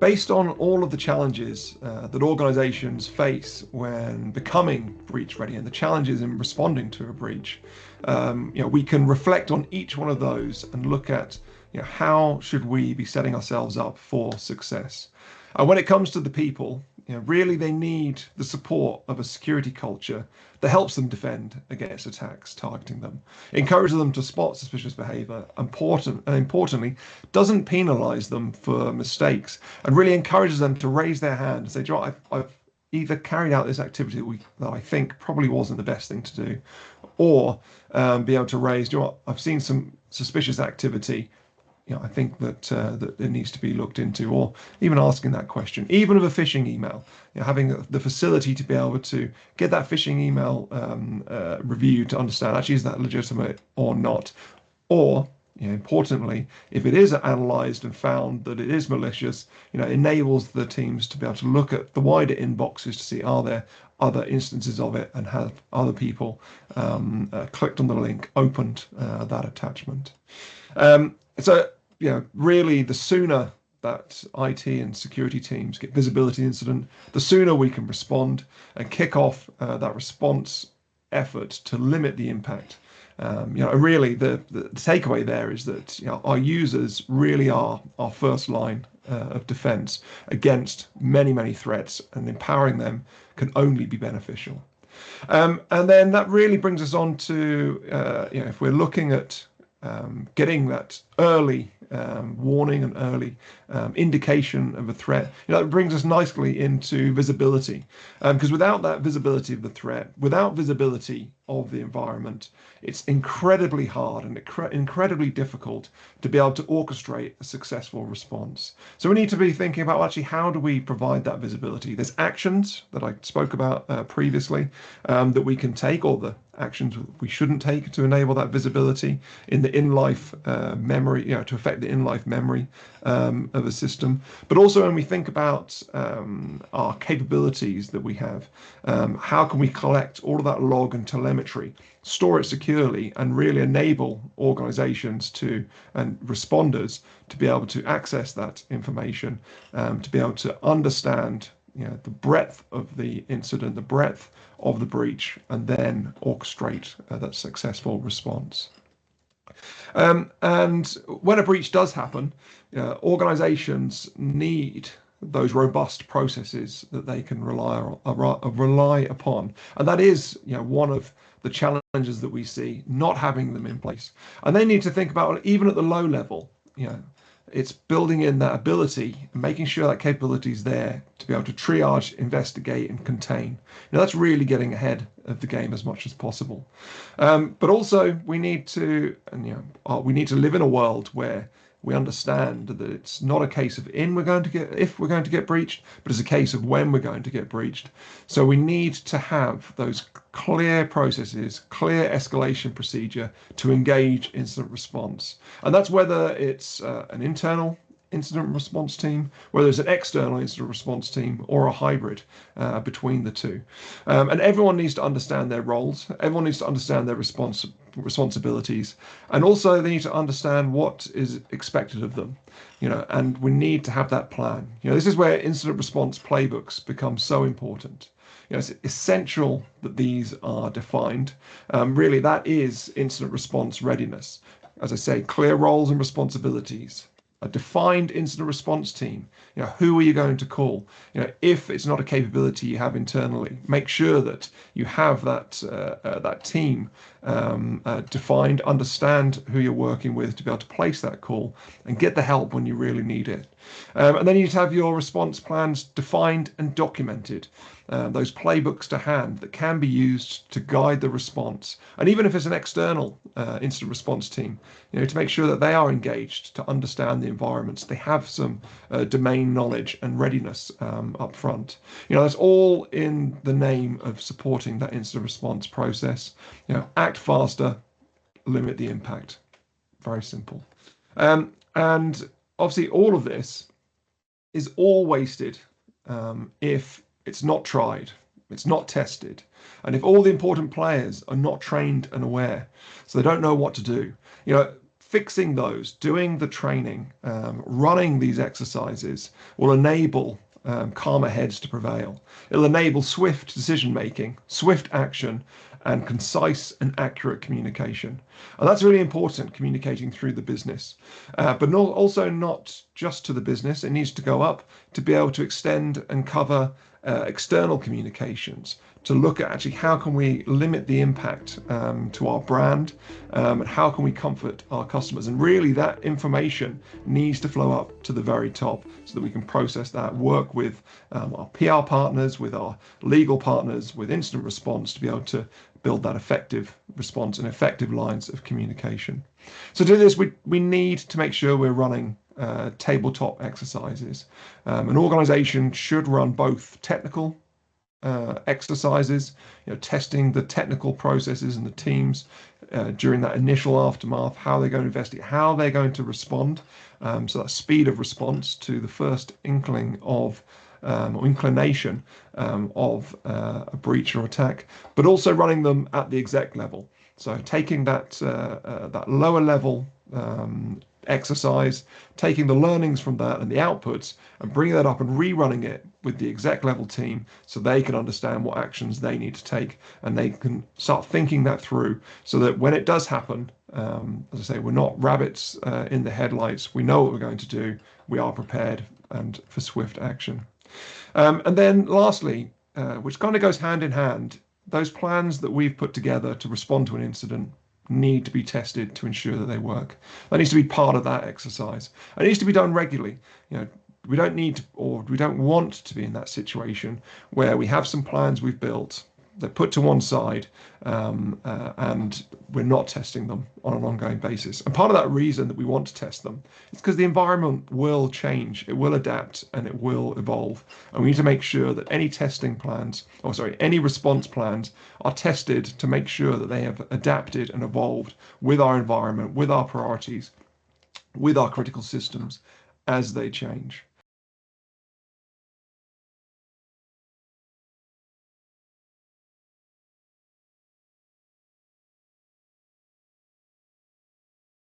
Based on all of the challenges that organizations face when becoming breach ready and the challenges in responding to a breach, we can reflect on each one of those and look at how should we be setting ourselves up for success. And when it comes to the people, really they need the support of a security culture that helps them defend against attacks targeting them, encourages them to spot suspicious behavior, importantly, doesn't penalize them for mistakes, and really encourages them to raise their hand and say, "Do you know what, I've either carried out this activity that I think probably wasn't the best thing to do, or be able to raise, "Do you know what, I've seen some suspicious activity. I think that it needs to be looked into," or even asking that question, even of a phishing email, having the facility to be able to get that phishing email reviewed to understand actually is that legitimate or not, or importantly, if it is analysed and found that it is malicious, enables the teams to be able to look at the wider inboxes to see are there other instances of it and have other people clicked on the link, opened that attachment. So really the sooner that IT and security teams get visibility incident, the sooner we can respond and kick off that response effort to limit the impact. Really the takeaway there is that our users really are our first line of defense against many, many threats, and empowering them can only be beneficial. And then that really brings us on to, if we're looking at getting that early warning and early indication of a threat, that brings us nicely into visibility, because without that visibility of the threat, without visibility of the environment, it's incredibly hard and incredibly difficult to be able to orchestrate a successful response. So we need to be thinking about actually how do we provide that visibility. There's actions that I spoke about previously that we can take, or the actions we shouldn't take to enable that visibility in the in-life memory, to affect the in-life memory of a system. But also when we think about our capabilities that we have, how can we collect all of that log and telemetry, store it securely, and really enable organizations and responders to be able to access that information, to be able to understand the breadth of the incident, the breadth of the breach, and then orchestrate that successful response. And when a breach does happen, organizations need those robust processes that they can rely upon. And that is one of the challenges that we see, not having them in place. And they need to think about, even at the low level, it's building in that ability, making sure that capability is there to be able to triage, investigate, and contain. That's really getting ahead of the game as much as possible. But also we need to live in a world where we understand that it's not a case of if we're going to get breached, but it's a case of when we're going to get breached. So we need to have those clear processes, clear escalation procedure to engage incident response. And that's whether it's an internal incident response team, whether it's an external incident response team, or a hybrid between the two. And everyone needs to understand their roles. Everyone needs to understand their responsibilities, and also they need to understand what is expected of them. And we need to have that plan. This is where incident response playbooks become so important. It's essential that these are defined. Really, that is incident response readiness. As I say, clear roles and responsibilities, a defined incident response team. Who are you going to call? If it's not a capability you have internally, make sure that you have that team defined, understand who you're working with to be able to place that call and get the help when you really need it. And then you need to have your response plans defined and documented, those playbooks to hand that can be used to guide the response. And even if it's an external incident response team, to make sure that they are engaged to understand the environments, they have some domain knowledge and readiness up front. That's all in the name of supporting that incident response process. Act faster, limit the impact. Very simple. And obviously all of this is all wasted if it's not tried, it's not tested, and if all the important players are not trained and aware, so they don't know what to do. fixing those, doing the training, running these exercises will enable calmer heads to prevail. It'll enable swift decision making, swift action, and concise and accurate communication. And that's really important, communicating through the business, but also not just to the business. It needs to go up to be able to extend and cover external communications, to look at actually how can we limit the impact to our brand, and how can we comfort our customers. And really that information needs to flow up to the very top so that we can process that, work with our PR partners, with our legal partners, with incident response to be able to build that effective response and effective lines of communication. So to do this, we need to make sure we're running tabletop exercises. An organization should run both technical exercises, testing the technical processes and the teams during that initial aftermath, how they're going to investigate, how they're going to respond. So that speed of response to the first inkling of or inclination of a breach or attack, but also running them at the exec level. So taking that lower level exercise, taking the learnings from that and the outputs and bringing that up and rerunning it with the exec level team so they can understand what actions they need to take, and they can start thinking that through so that when it does happen, as I say, we're not rabbits in the headlights. We know what we're going to do. We are prepared and for swift action. And then lastly, which kind of goes hand in hand, those plans that we've put together to respond to an incident need to be tested to ensure that they work. That needs to be part of that exercise. It needs to be done regularly. We don't need to, or we don't want to be in that situation where we have some plans we've built, they're put to one side, and we're not testing them on an ongoing basis. And part of that reason that we want to test them is because the environment will change, it will adapt, and it will evolve. And we need to make sure that any testing plans, any response plans are tested to make sure that they have adapted and evolved with our environment, with our priorities, with our critical systems as they change.